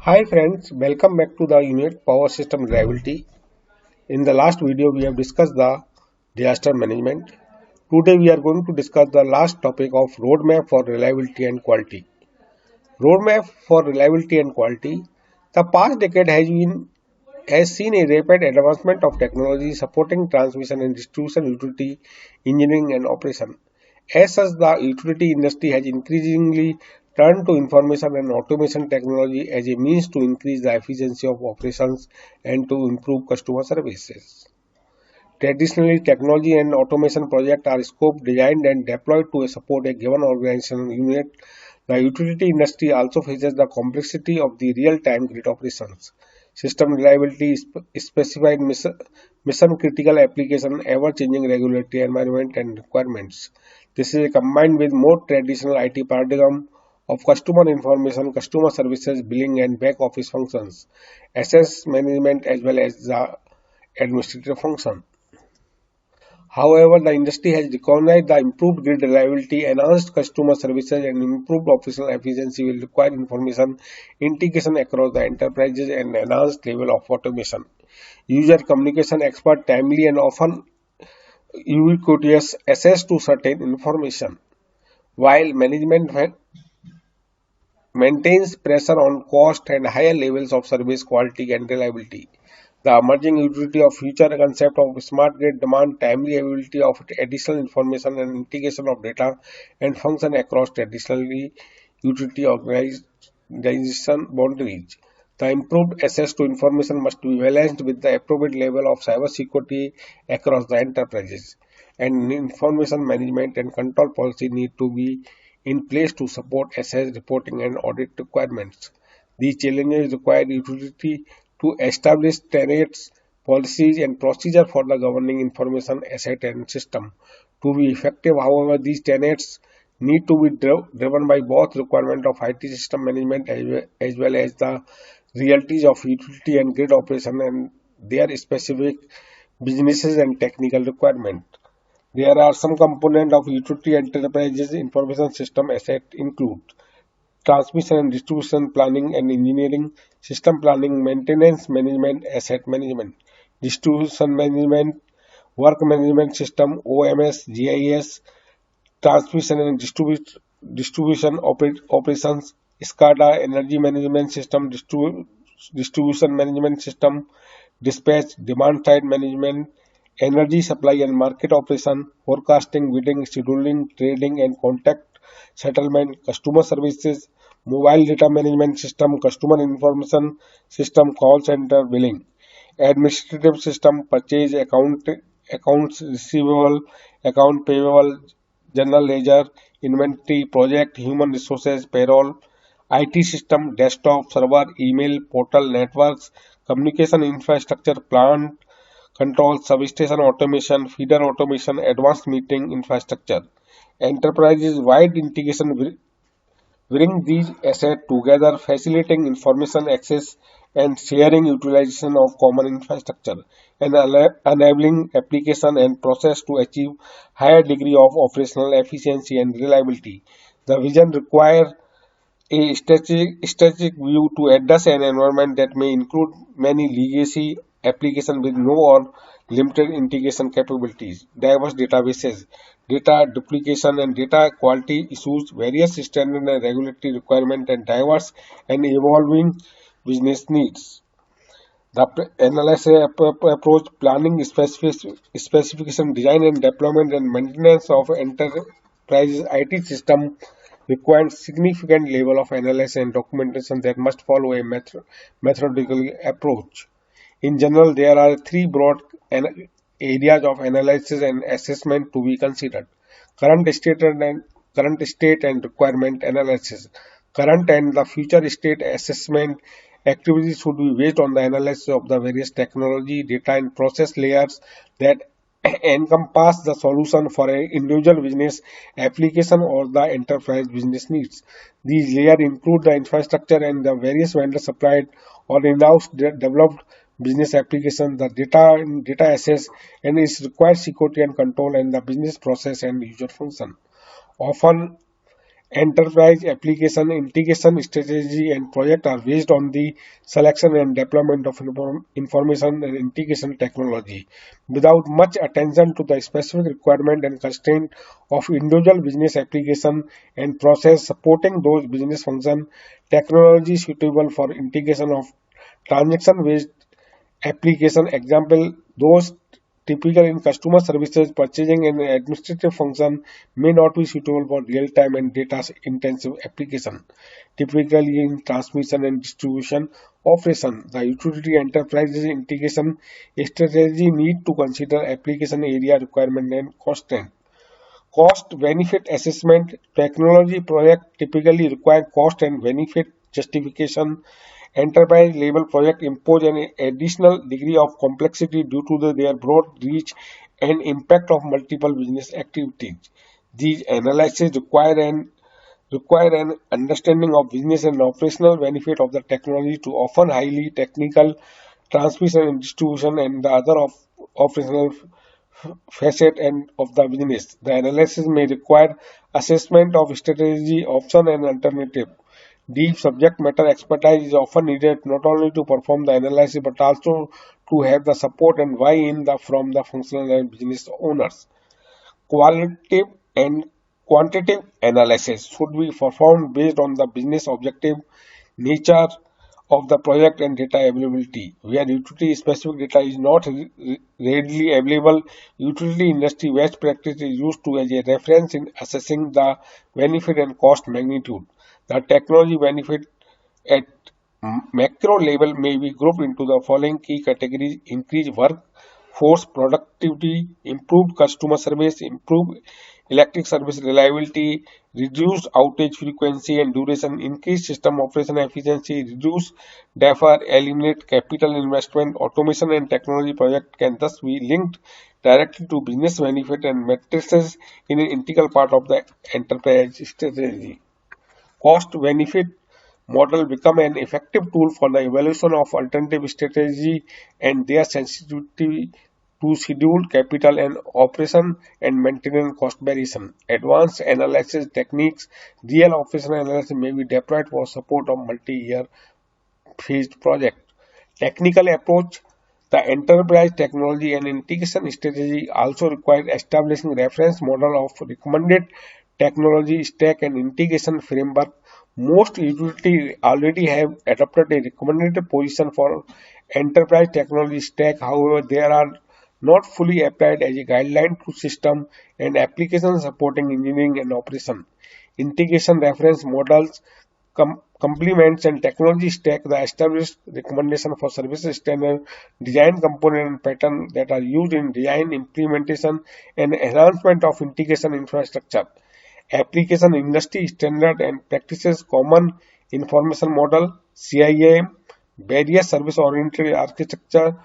Hi friends, welcome back to the unit Power System Reliability. In the last video we have discussed the disaster management. Today we are going to discuss the last topic of roadmap for reliability and quality. Roadmap for reliability and quality. The past decade has seen a rapid advancement of technology supporting transmission and distribution utility, engineering and operation. As such, the utility industry has increasingly turned to information and automation technology as a means to increase the efficiency of operations and to improve customer services. Traditionally, technology and automation projects are scoped, designed, and deployed to support a given organization unit. The utility industry also faces the complexity of the real-time grid operations, system reliability, specified mission-critical application, ever-changing regulatory environment, and requirements. This is combined with more traditional IT paradigm of customer information, customer services, billing, and back office functions, assets management, as well as the administrative function. However, the industry has recognized the improved grid reliability, enhanced customer services, and improved operational efficiency will require information integration across the enterprises and enhanced level of automation. User communication expert timely and often ubiquitous access to certain information, while management maintains pressure on cost and higher levels of service quality and reliability. The emerging utility of future concept of smart grid demand timely availability of additional information and integration of data and function across traditionally utility organization boundaries. The improved access to information must be balanced with the appropriate level of cybersecurity across the enterprises, and information management and control policy need to be in place to support asset reporting and audit requirements. These challenges require utility to establish tenets, policies, and procedure for the governing information asset and system. To be effective, however, these tenets need to be driven by both requirement of IT system management as well as the realities of utility and grid operation and their specific businesses and technical requirement. There are some components of utility enterprises information system asset include transmission and distribution planning and engineering, system planning, maintenance management, asset management, distribution management, work management system, OMS, GIS, transmission and distribution operations, SCADA, energy management system, distribution management system, dispatch, demand side management, energy supply and market operation, forecasting, bidding, scheduling, trading and contact settlement, customer services, mobile data management system, customer information system, call center, billing, administrative system, purchase, accounts receivable, account payable, general ledger, inventory, project, human resources, payroll, IT system, desktop, server, email, portal, networks, communication infrastructure, plant, control, substation automation, feeder automation, advanced meeting infrastructure. Enterprises wide integration will bring these assets together, facilitating information access and sharing utilization of common infrastructure, and enabling application and process to achieve higher degree of operational efficiency and reliability. The vision requires a strategic view to address an environment that may include many legacy applications with no or limited integration capabilities, diverse databases, data duplication and data quality issues, various standard and regulatory requirements, and diverse and evolving business needs. The analysis approach planning specification, design and deployment and maintenance of enterprise IT system requires significant level of analysis and documentation that must follow a methodological approach. In general, there are three broad areas of analysis and assessment to be considered: current state and requirement analysis. Current and the future state assessment activities should be based on the analysis of the various technology, data, and process layers that encompass the solution for an individual business application or the enterprise business needs. These layers include the infrastructure and the various vendor supplied or in-house developed business application, the data and data assets, and its required security and control, and the business process and user function. Often Enterprise application integration strategy and project are based on the selection and deployment of information and integration technology without much attention to the specific requirement and constraint of individual business application and process supporting those business function. Technology suitable for integration of transaction based application. Example, those typical in customer services, purchasing and administrative function may not be suitable for real-time and data-intensive application. Typically in transmission and distribution operation, the utility enterprises integration strategy need to consider application area requirement and constraint. Cost benefit assessment. Technology project typically require cost and benefit justification. Enterprise level project impose an additional degree of complexity due to their broad reach and impact of multiple business activities. These analyses require an understanding of business and operational benefit of the technology to often highly technical transmission and distribution and the other of operational facet and of the business. The analysis may require assessment of strategy, option, and alternative. Deep subject matter expertise is often needed not only to perform the analysis but also to have the support and buy-in from the functional and business owners. Qualitative and quantitative analysis should be performed based on the business objective, nature of the project and data availability. Where utility specific data is not readily available, utility industry best practice is used to as a reference in assessing the benefit and cost magnitude. The technology benefit at macro level may be grouped into the following key categories: increased workforce productivity, improved customer service, improved electric service reliability, reduced outage frequency and duration, increased system operation efficiency, reduce defer, eliminate capital investment. Automation and technology project can thus be linked directly to business benefit and matrices in an integral part of the enterprise strategy. Cost benefit model become an effective tool for the evaluation of alternative strategy and their sensitivity to schedule, capital and operation and maintenance cost variation. Advanced analysis techniques, real operational analysis may be deployed for support of multi-year phased project. Technical approach. The enterprise technology and integration strategy also require establishing reference model of recommended technology stack and integration framework. Most utilities already have adopted a recommended position for enterprise technology stack. However, they are not fully applied as a guideline to system and application supporting engineering and operation. Integration reference models complements and technology stack the established recommendation for services standard, design component and pattern that are used in design, implementation and enhancement of integration infrastructure. Application industry standard and practices common information model, CIAM, various service oriented architecture,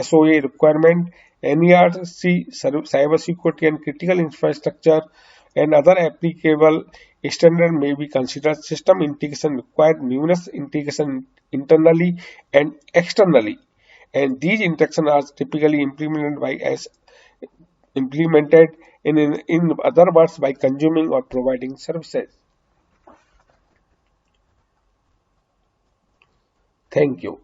SOA requirement, NERC, cybersecurity and critical infrastructure and other applicable standard may be considered. System integration required numerous integration internally and externally, and these interactions are typically implemented in other words by consuming or providing services. Thank you.